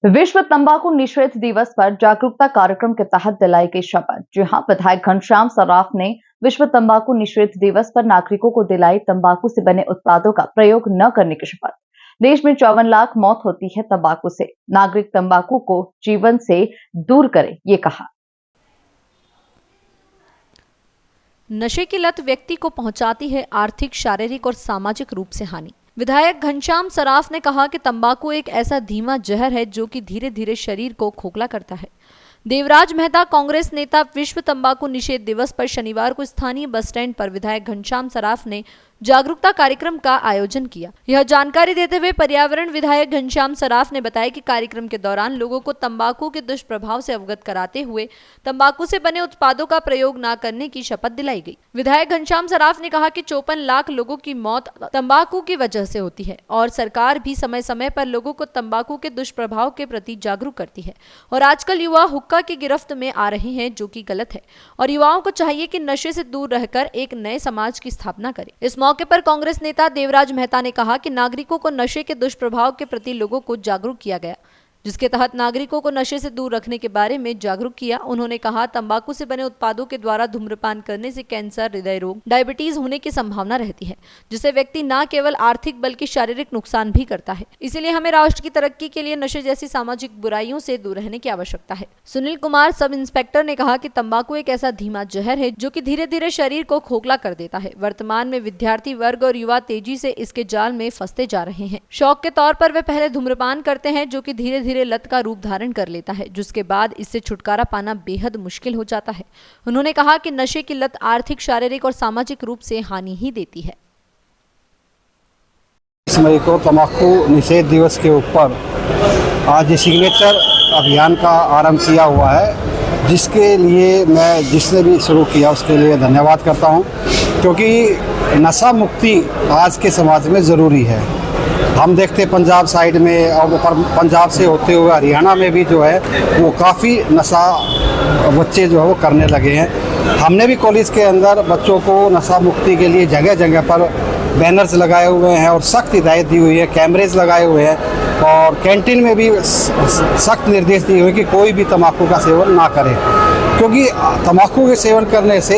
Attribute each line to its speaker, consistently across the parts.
Speaker 1: विश्व तंबाकू निषेध दिवस पर जागरूकता कार्यक्रम के तहत दिलाई गई शपथ। जी हां, विधायक घनश्याम सर्राफ ने विश्व तंबाकू निषेध दिवस पर नागरिकों को दिलाई तंबाकू से बने उत्पादों का प्रयोग न करने की शपथ। देश में 54 लाख मौत होती है तंबाकू से, नागरिक तंबाकू को जीवन से दूर करें, ये कहा।
Speaker 2: नशे की लत व्यक्ति को पहुंचाती है आर्थिक, शारीरिक और सामाजिक रूप से हानि। विधायक घनश्याम सर्राफ ने कहा कि तंबाकू एक ऐसा धीमा जहर है जो कि धीरे धीरे शरीर को खोखला करता है। देवराज मेहता कांग्रेस नेता विश्व तंबाकू निषेध दिवस पर शनिवार को स्थानीय बस स्टैंड पर विधायक घनश्याम सर्राफ ने जागरूकता कार्यक्रम का आयोजन किया। यह जानकारी देते हुए पर्यावरण विधायक घनश्याम सर्राफ ने बताया कि कार्यक्रम के दौरान लोगों को तंबाकू के दुष्प्रभाव से अवगत कराते हुए तंबाकू से बने उत्पादों का प्रयोग न करने की शपथ दिलाई गई। विधायक घनश्याम सर्राफ ने कहा कि 54 लाख लोगों की मौत तंबाकू की वजह से होती है और सरकार भी समय समय पर लोगों को तंबाकू के दुष्प्रभाव के प्रति जागरूक करती है और आजकल युवा हुक्का की गिरफ्त में आ रहे हैं, जो कि गलत है और युवाओं को चाहिए कि नशे से दूर रहकर एक नए समाज की स्थापना करें। इस मौके पर कांग्रेस नेता देवराज मेहता ने कहा कि नागरिकों को नशे के दुष्प्रभाव के प्रति लोगों को जागरूक किया गया, जिसके तहत नागरिकों को नशे से दूर रखने के बारे में जागरूक किया। उन्होंने कहा, तंबाकू से बने उत्पादों के द्वारा धूम्रपान करने से कैंसर, हृदय रोग, डायबिटीज होने की संभावना रहती है, जिससे व्यक्ति न केवल आर्थिक बल्कि शारीरिक नुकसान भी करता है। इसलिए हमें राष्ट्र की तरक्की के लिए नशे जैसी सामाजिक बुराइयों से दूर रहने की आवश्यकता है। सुनील कुमार सब इंस्पेक्टर ने कहा कि तंबाकू एक ऐसा धीमा जहर है जो कि धीरे धीरे शरीर को खोखला कर देता है। वर्तमान में विद्यार्थी वर्ग और युवा तेजी से इसके जाल में फंसते जा रहे हैं। शौक के तौर पर वे पहले धूम्रपान करते हैं, जो कि धीरे धीरे लत का रूप धारण कर लेता है, जिसके बाद इससे छुटकारा पाना बेहद मुश्किल हो जाता है। उन्होंने कहा कि नशे की लत आर्थिक, शारीरिक और सामाजिक रूप से हानि ही देती है।
Speaker 3: इस मई को तंबाकू निषेध दिवस के ऊपर आज सिग्नेचर अभियान का आरंभ किया हुआ है, जिसके लिए मैं जिसने भी शुरू किया उसके लिए धन्यवाद करता हूं, क्योंकि नशा मुक्ति आज के समाज में ज़रूरी है। हम देखते पंजाब साइड में और पंजाब से होते हुए हरियाणा में भी जो है वो काफ़ी नशा बच्चे जो है वो करने लगे हैं। हमने भी कॉलेज के अंदर बच्चों को नशा मुक्ति के लिए जगह जगह पर बैनर्स लगाए हुए हैं और सख्त हिदायत दी हुई है, कैमरेज लगाए हुए हैं और कैंटीन में भी सख्त निर्देश दिए हुए कि कोई भी तंबाकू का सेवन ना करे, क्योंकि तंबाकू के सेवन करने से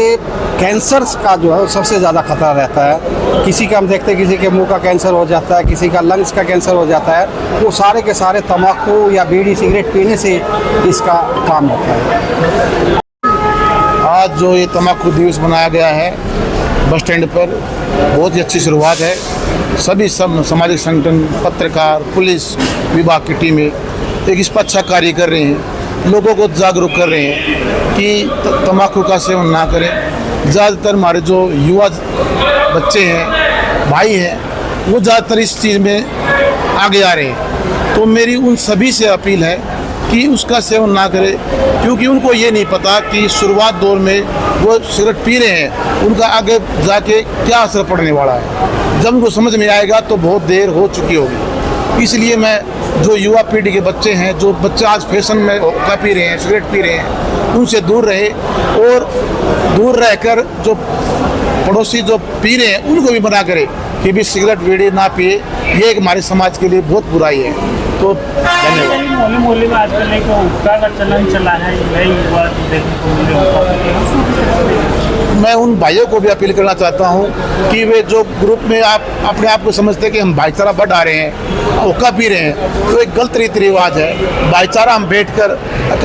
Speaker 3: कैंसर का जो है सबसे ज़्यादा खतरा रहता है। किसी का हम देखते हैं किसी के मुंह का कैंसर हो जाता है, किसी का लंग्स का कैंसर हो जाता है, वो सारे के सारे तंबाकू या बीड़ी सिगरेट पीने से इसका काम होता है।
Speaker 4: आज जो ये तंबाकू दिवस मनाया गया है बस स्टैंड पर, बहुत ही अच्छी शुरुआत है। सभी सामाजिक संगठन, पत्रकार, पुलिस विभाग की टीमें एक इस पर अच्छा कार्य कर रहे हैं, लोगों को जागरूक कर रहे हैं कि तंबाकू का सेवन ना करें। ज़्यादातर हमारे जो युवा बच्चे हैं, भाई हैं, वो ज़्यादातर इस चीज़ में आगे आ रहे हैं। तो मेरी उन सभी से अपील है कि उसका सेवन ना करें, क्योंकि उनको ये नहीं पता कि शुरुआत दौर में वो सिगरेट पी रहे हैं, उनका आगे जाके क्या असर पड़ने वाला है। जब उनको समझ में आएगा तो बहुत देर हो चुकी होगी। इसलिए मैं जो युवा पीढ़ी के बच्चे हैं, जो बच्चे आज फैशन में हुक्का पी रहे हैं, सिगरेट पी रहे हैं, उनसे दूर रहे और दूर रहकर जो पड़ोसी जो पी रहे हैं उनको भी मना करें कि भी सिगरेट बीड़ी ना पिए। ये एक हमारे समाज के लिए बहुत बुराई है। तो धन्यवाद।
Speaker 5: मोहल्ले में आजकल एक हुक्का का चलन चला है, नई युवा देखने को मिले।
Speaker 4: मैं उन भाइयों को भी अपील करना चाहता हूं कि वे जो ग्रुप में आप अपने आप को समझते हैं कि हम भाईचारा बढ़ा रहे हैं, हुक्का पी रहे हैं, तो एक गलत रीति रिवाज है। भाईचारा हम बैठकर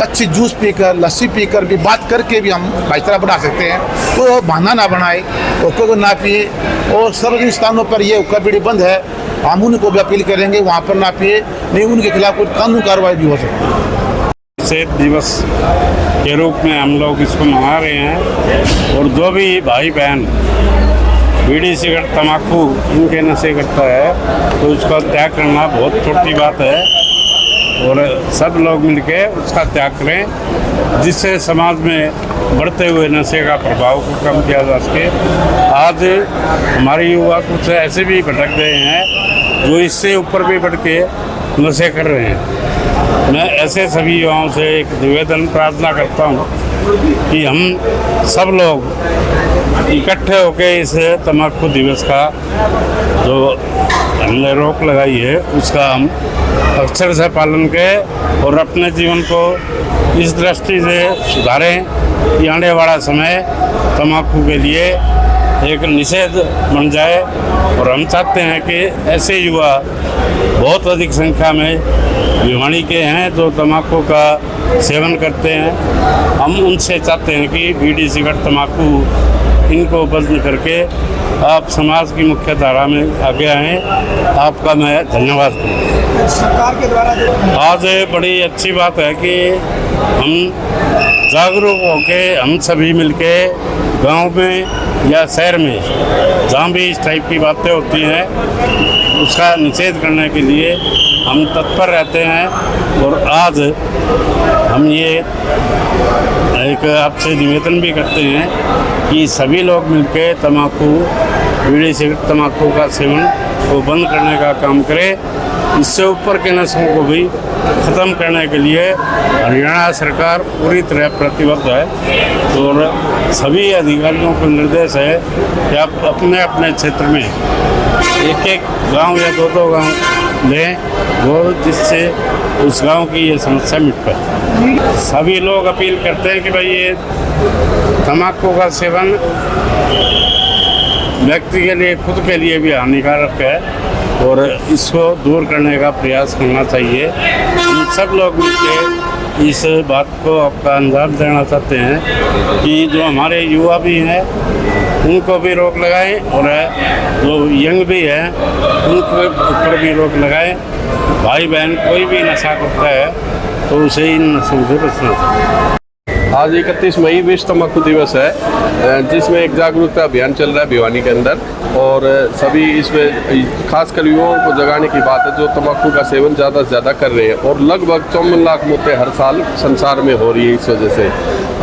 Speaker 4: अच्छी जूस पीकर, लस्सी पीकर भी बात करके भी हम भाईचारा बढ़ा सकते हैं। तो बहाना ना बनाए, हुक्के को ना पिए और सार्वजनिक स्थानों पर ये हुक्का बीड़ी बंद है, हम उनको भी अपील करेंगे वहाँ पर ना पिए, नहीं उनके खिलाफ कोई कानूनी कार्रवाई भी हो सकती है।
Speaker 6: निषेध दिवस के रूप में हम लोग इसको मना रहे हैं और जो भी भाई बहन बीड़ी सिगरेट तंबाकू इनके नशे करता है तो उसका त्याग करना बहुत छोटी बात है और सब लोग मिलके उसका त्याग करें, जिससे समाज में बढ़ते हुए नशे का प्रभाव को कम किया जा सके। आज हमारे युवा कुछ ऐसे भी भटक गए हैं जो इससे ऊपर भी बढ़ के नशे कर रहे हैं। मैं ऐसे सभी युवाओं से एक निवेदन प्रार्थना करता हूं कि हम सब लोग इकट्ठे होकर इस तंबाकू दिवस का जो हमने रोक लगाई है उसका हम अक्षर से पालन करें और अपने जीवन को इस दृष्टि से सुधारें कि आने वाला समय तम्बाकू के लिए एक निषेध बन जाए। और हम चाहते हैं कि ऐसे युवा बहुत अधिक संख्या में भिवानी के हैं जो तम्बाकू का सेवन करते हैं। हम उनसे चाहते हैं कि बीड़ी सिगरेट तम्बाकू इनको बंद करके आप समाज की मुख्य धारा में आगे आएँ। आपका मैं धन्यवाद करूँ।
Speaker 3: सरकार के द्वारा
Speaker 6: आज बड़ी अच्छी बात है कि हम जागरूक होके हम सभी मिलके गांव में या शहर में जहाँ भी इस टाइप की बातें होती हैं उसका निषेध करने के लिए हम तत्पर रहते हैं। और आज हम ये एक आपसे निवेदन भी करते हैं कि सभी लोग मिलकर तम्बाकू बीड़ी सिगरेट तम्बाकू का सेवन को बंद करने का काम करें। इससे ऊपर के नशों को भी ख़त्म करने के लिए हरियाणा सरकार पूरी तरह प्रतिबद्ध है। और सभी अधिकारियों को निर्देश है कि आप अपने अपने क्षेत्र में एक एक गांव या दो गांव लें वो जिससे उस गांव की ये समस्या मिट पाए। सभी लोग अपील करते हैं कि भाई ये तम्बाकू का सेवन व्यक्ति के लिए खुद के लिए भी हानिकारक है और इसको दूर करने का प्रयास करना चाहिए। हम सब लोग मिलकर इस बात को आपका अंजाम देना चाहते हैं कि जो हमारे युवा भी हैं उनको भी रोक लगाएं और जो यंग भी हैं उनके ऊपर भी रोक लगाएं। भाई बहन कोई भी नशा करता है तो उसे इन नशों से बचना चाहिए।
Speaker 7: आज 31 मई विश्व तम्बाकू दिवस है जिसमें एक जागरूकता अभियान चल रहा है भिवानी के अंदर और सभी इसमें खासकर युवाओं को जगाने की बात है जो तम्बाकू का सेवन ज़्यादा से ज़्यादा कर रहे हैं और लगभग 54 लाख मौतें हर साल संसार में हो रही है। इस वजह से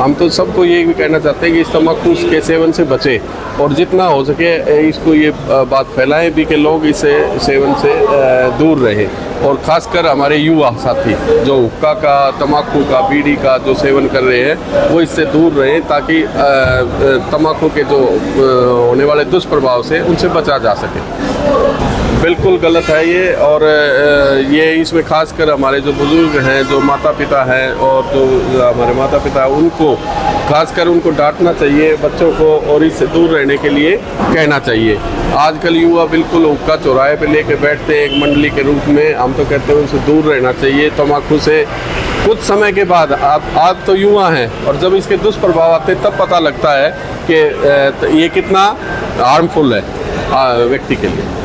Speaker 7: हम तो सबको ये भी कहना चाहते हैं कि इस तम्बाकू के सेवन से बचें और जितना हो सके इसको ये बात फैलाएं भी कि लोग इस सेवन से दूर रहें और ख़ासकर हमारे युवा साथी जो हुक्का का तम्बाकू का बीड़ी का जो सेवन कर रहे हैं वो इससे दूर रहें ताकि तम्बाकू के जो होने वाले दुष्प्रभाव से उनसे बचा जा सके। बिल्कुल गलत है ये और ये इसमें खासकर हमारे जो बुज़ुर्ग हैं जो माता पिता हैं और जो हमारे माता पिता हैं उनको खासकर उनको डांटना चाहिए बच्चों को और इससे दूर रहने के लिए कहना चाहिए। आजकल युवा बिल्कुल हुक्का चौराहे पे लेके बैठते हैं एक मंडली के रूप में। हम तो कहते हैं उनसे दूर रहना चाहिए। तम्बाकू से कुछ समय के बाद आप तो युवा हैं और जब इसके दुष्प्रभाव आते तब पता लगता है कि ये कितना हार्मफुल है व्यक्ति के लिए।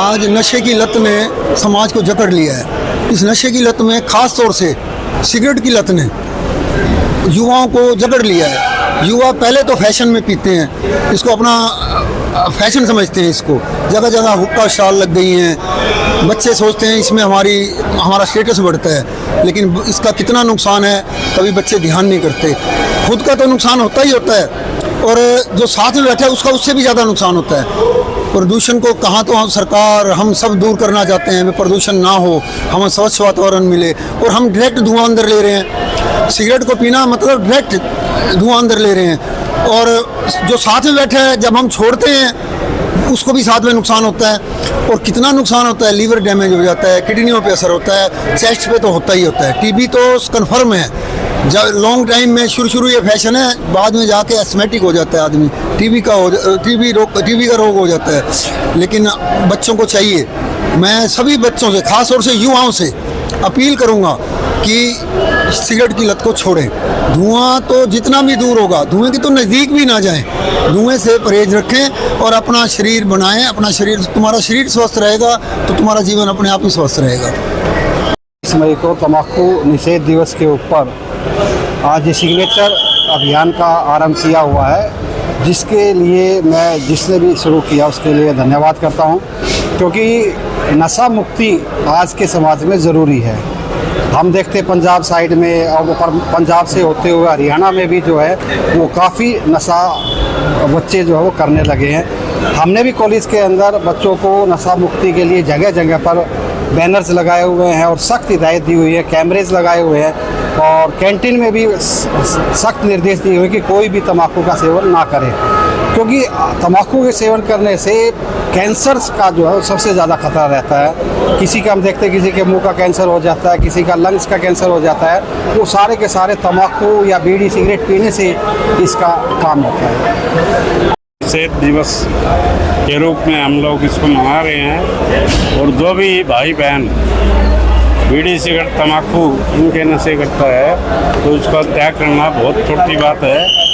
Speaker 8: आज नशे की लत ने समाज को जकड़ लिया है। इस नशे की लत में ख़ास तौर से सिगरेट की लत ने युवाओं को जकड़ लिया है। युवा पहले तो फैशन में पीते हैं, इसको अपना फैशन समझते हैं, इसको जगह जगह हुक्का स्टॉल लग गई हैं। बच्चे सोचते हैं इसमें हमारा स्टेटस बढ़ता है, लेकिन इसका कितना नुकसान है कभी बच्चे ध्यान नहीं करते। खुद का तो नुकसान होता ही होता है और जो साथ में बैठा है उसका उससे भी ज़्यादा नुकसान होता है। प्रदूषण को कहाँ तो सरकार हम सब दूर करना चाहते हैं, प्रदूषण ना हो, हमें स्वच्छ वातावरण मिले और हम डायरेक्ट धुआं अंदर ले रहे हैं। सिगरेट को पीना मतलब डायरेक्ट धुआं अंदर ले रहे हैं और जो साथ में बैठा है जब हम छोड़ते हैं उसको भी साथ में नुकसान होता है। और कितना नुकसान होता है, लीवर डैमेज हो जाता है, किडनियों पे असर होता है, चेस्ट पे तो होता ही होता है। टीबी तो कन्फर्म है, जब लॉन्ग टाइम में शुरू ये फैशन है, बाद में जाके एस्थमेटिक हो जाता है आदमी, टीबी का रोग हो जाता है। लेकिन बच्चों को चाहिए, मैं सभी बच्चों से खास तौर से युवाओं से अपील करूंगा कि सिगरेट की लत को छोड़ें। धुआं तो जितना भी दूर होगा, धुएं के तो नज़दीक भी ना जाएं, धुएं से परहेज रखें और अपना शरीर बनाएं। अपना शरीर, तुम्हारा शरीर स्वस्थ रहेगा तो तुम्हारा जीवन अपने आप ही स्वस्थ रहेगा।
Speaker 3: 30 मई को तम्बाकू निषेध दिवस के ऊपर आज सिग्नेचर अभियान का आरंभ किया हुआ है, जिसके लिए मैं जिसने भी शुरू किया उसके लिए धन्यवाद करता हूं, क्योंकि नशा मुक्ति आज के समाज में ज़रूरी है। हम देखते पंजाब साइड में और पंजाब से होते हुए हरियाणा में भी जो है वो काफ़ी नशा बच्चे जो है वो करने लगे हैं। हमने भी कॉलेज के अंदर बच्चों को नशा मुक्ति के लिए जगह जगह पर बैनर्स लगाए हुए हैं और सख्त हिदायत दी हुई है, कैमरेज लगाए हुए हैं और कैंटीन में भी सख्त निर्देश दिए हुए कि कोई भी तम्बाकू का सेवन ना करे। क्योंकि तम्बाकू के सेवन करने से कैंसर का जो है सबसे ज़्यादा खतरा रहता है। किसी का हम देखते हैं किसी के मुंह का कैंसर हो जाता है, किसी का लंग्स का कैंसर हो जाता है, वो सारे के सारे तम्बाकू या बीड़ी सिगरेट पीने से इसका काम होता है।
Speaker 6: निषेध दिवस के रूप में हम लोग इसको मना रहे हैं और जो भी भाई बहन बीड़ी सिगरेट तम्बाकू इनके नशे करता है तो उसका त्याग करना बहुत छोटी बात है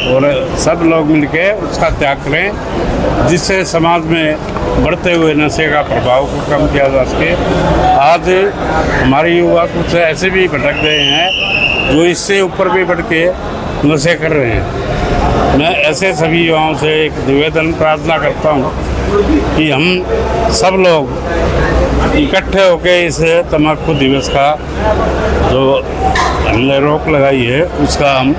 Speaker 6: और सब लोग मिलके उसका त्याग करें, जिससे समाज में बढ़ते हुए नशे का प्रभाव को कम किया जा सके। आज हमारे युवा कुछ ऐसे भी भटक गए हैं जो इससे ऊपर भी बढ़ के नशे कर रहे हैं। मैं ऐसे सभी युवाओं से एक निवेदन प्रार्थना करता हूँ कि हम सब लोग इकट्ठे होकर इस तम्बाकू दिवस का जो हमने रोक लगाई है उसका हम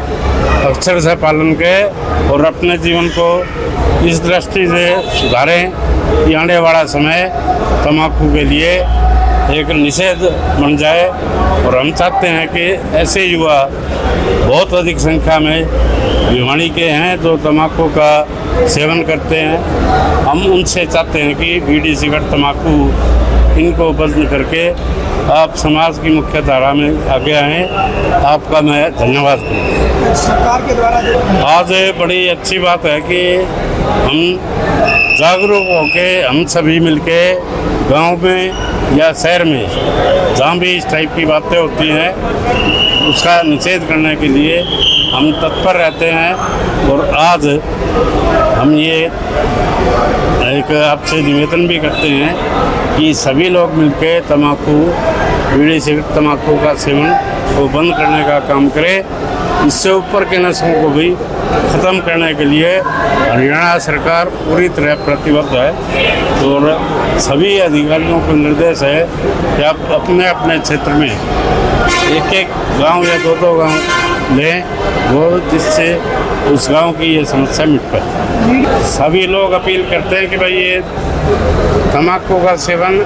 Speaker 6: अक्षर से पालन करें और अपने जीवन को इस दृष्टि से सुधारें कि आने वाला समय तम्बाकू के लिए एक निषेध बन जाए। और हम चाहते हैं कि ऐसे युवा बहुत अधिक संख्या में भिवानी के हैं जो तम्बाकू का सेवन करते हैं। हम उनसे चाहते हैं कि बीड़ी सिगरेट तम्बाकू इनको बंद करके आप समाज की मुख्य धारा में आगे आएँ। आपका मैं धन्यवाद करता
Speaker 8: सरकार के द्वारा
Speaker 6: आज बड़ी अच्छी बात है कि हम जागरूक होके हम सभी मिलके गांव में या शहर में जहाँ भी इस टाइप की बातें होती हैं उसका निषेध करने के लिए हम तत्पर रहते हैं। और आज हम ये एक आपसे निवेदन भी करते हैं कि सभी लोग मिलकर तम्बाकू बीड़ी सिगरेट तम्बाकू का सेवन को बंद करने का काम करें। इससे ऊपर के नशों को भी ख़त्म करने के लिए हरियाणा सरकार पूरी तरह प्रतिबद्ध है और सभी अधिकारियों को निर्देश है कि आप अपने अपने क्षेत्र में एक एक गांव या दो गांव लें वो जिससे उस गांव की ये समस्या मिट पाए। सभी लोग अपील करते हैं कि भाई ये तम्बाकू का सेवन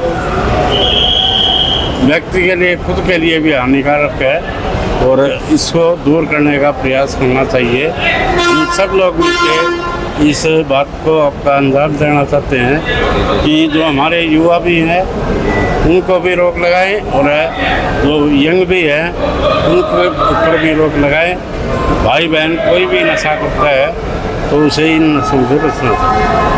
Speaker 6: व्यक्ति के लिए खुद के लिए भी हानिकारक है और इसको दूर करने का प्रयास करना चाहिए। हम सब लोग मिलकर इस बात को आपका अंजाम देना चाहते हैं कि जो हमारे युवा भी हैं उनको भी रोक लगाएं और जो यंग भी हैं उनके ऊपर भी रोक लगाएं। भाई बहन कोई भी नशा करता है तो उसे इन नशों से बचना चाहिए।